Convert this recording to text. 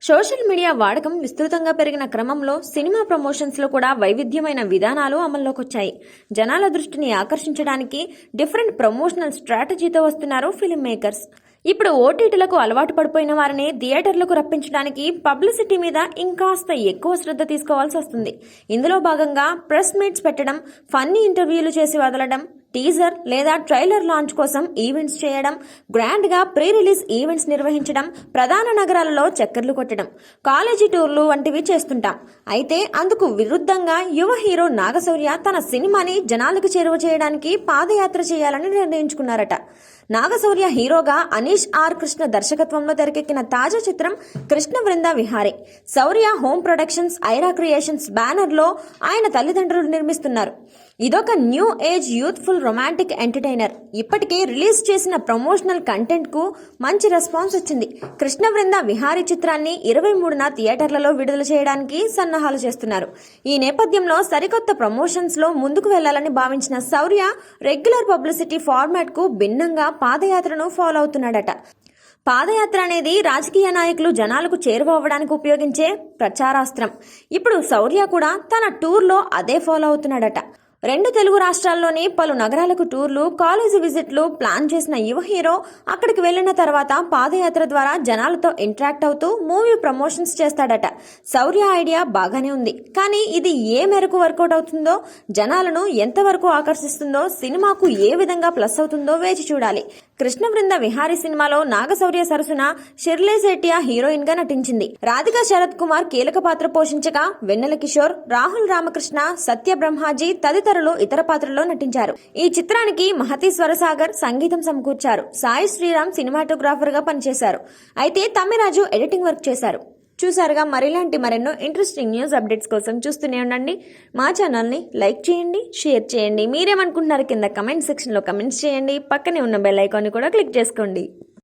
Social media వాడకం విస్తృతంగా పెరిగిన క్రమంలో సినిమా ప్రమోషన్స్లో కూడా వైవిధ్యమైన విధానాలు అమల్లోకి వచ్చాయి. జనాల దృష్టిని ఆకర్షించడానికి డిఫరెంట్ ప్రమోషనల్ స్ట్రాటజీతో వస్తున్నారు ఫిల్మ్ మేకర్స్. ఇప్పుడు ఓటీటీలకు అలవాటు పడిపోయిన వారిని థియేటర్లకు రప్పించడానికి పబ్లిసిటీ మీద ఇంకాస్త ఎక్కువ శ్రద్ధ తీసుకోవాల్సి వస్తుంది. ఇందులో భాగంగా ప్రెస్ మీట్స్ పెట్టడం, ఫన్నీ ఇంటర్వ్యూలు చేసి వదలడం, టీజర్ లేదా ట్రైలర్ లాంచ్ కోసం ఈవెంట్స్ చేయడం, గ్రాండ్ గా ప్రీ రిలీజ్ ఈవెంట్స్ నిర్వహించడం, ప్రధాన నగరాలలో చక్కర్లు కొట్టడం, కాలేజీ టూర్లు వంటివి చేస్తుంటాం. అయితే అందుకు విరుద్ధంగా యువ హీరో నాగశౌర్య తన సినిమాని జనాలకు చేరువ చేయడానికి పాదయాత్ర చేయాలని నిర్ణయించుకున్నారట. నాగశౌర్య హీరోగా అనీష్ ఆర్ కృష్ణ దర్శకత్వంలో తెరకెక్కిన తాజా చిత్రం కృష్ణ వృంద విహారీ. శౌర్య home productions Aira creations banner లో ఆయన తల్లిదండ్రులు నిర్మిస్తున్నారు. ఇదొక new age youthful romantic entertainer. ఇప్పటికే రిలీజ్ చేసిన ప్రమోషనల్ కంటెంట్ కు మంచి రెస్పాన్స్ వచ్చింది. కృష్ణ వృంద విహారీ చిత్రాన్ని 23న థియేటర్లలో విడుదల చేయడానికి సన్నాహాలు చేస్తున్నారు. ఈ నేపథ్యంలో సరికొత్త ప్రమోషన్స్ లో ముందుకు వెళ్లాలని భావించిన శౌర్య రెగ్యులర్ పబ్లిసిటీ ఫార్మాట్ కు భిన్నంగా పాదయాత్రను ఫాలో అవుతున్నాడట. పాదయాత్ర అనేది రాజకీయ నాయకులు జనాలకు చేరువవ్వడానికి ఉపయోగించే ప్రచారాస్త్రం. ఇప్పుడు శౌర్య కూడా తన టూర్లో అదే ఫాలో అవుతున్నాడట. 2 తెలుగు రాష్ట్రాల్లోని పలు నగరాలకు టూర్లు, కాలేజీ విజిట్లు ప్లాన్ చేసిన యువ హీరో అక్కడికి వెళ్లిన తర్వాత పాదయాత్ర ద్వారా జనాలతో ఇంటరాక్ట్ అవుతూ మూవీ ప్రమోషన్స్ చేస్తాడట. శౌర్య ఐడియా బాగానే ఉంది, కానీ ఇది ఏ మేరకు వర్కౌట్ అవుతుందో, జనాలను ఎంతవరకు ఆకర్షిస్తుందో, సినిమాకు ఏ విధంగా ప్లస్ అవుతుందో వేచి చూడాలి. కృష్ణ వృంద విహారీ సినిమాలో నాగశౌర్య సరసన షిర్లే శెట్టియా హీరోయిన్ గా నటించింది. రాధికా శరత్ కుమార్ కీలక పాత్ర పోషించగా వెన్నెల కిషోర్, రాహుల్ రామకృష్ణ, సత్య బ్రహ్మాజీ తదితరులు ఇతర పాత్రల్లో నటించారు. ఈ చిత్రానికి మహతి స్వరసాగర్ సంగీతం సమకూర్చారు. సాయి శ్రీరామ్ సినిమాటోగ్రాఫర్ గా పనిచేశారు. అయితే తమ్మిరాజు ఎడిటింగ్ వర్క్ చేశారు. చూసారుగా, మరిలాంటి మరెన్నో ఇంట్రెస్టింగ్ న్యూస్ అప్డేట్స్ కోసం చూస్తూనే ఉండండి. మా ఛానల్ని లైక్ చేయండి, షేర్ చేయండి. మీరేమనుకుంటున్నారు కింద కమెంట్ సెక్షన్లో కమెంట్స్ చేయండి. పక్కనే ఉన్న బెల్ ఐకాన్ని కూడా క్లిక్ చేసుకోండి.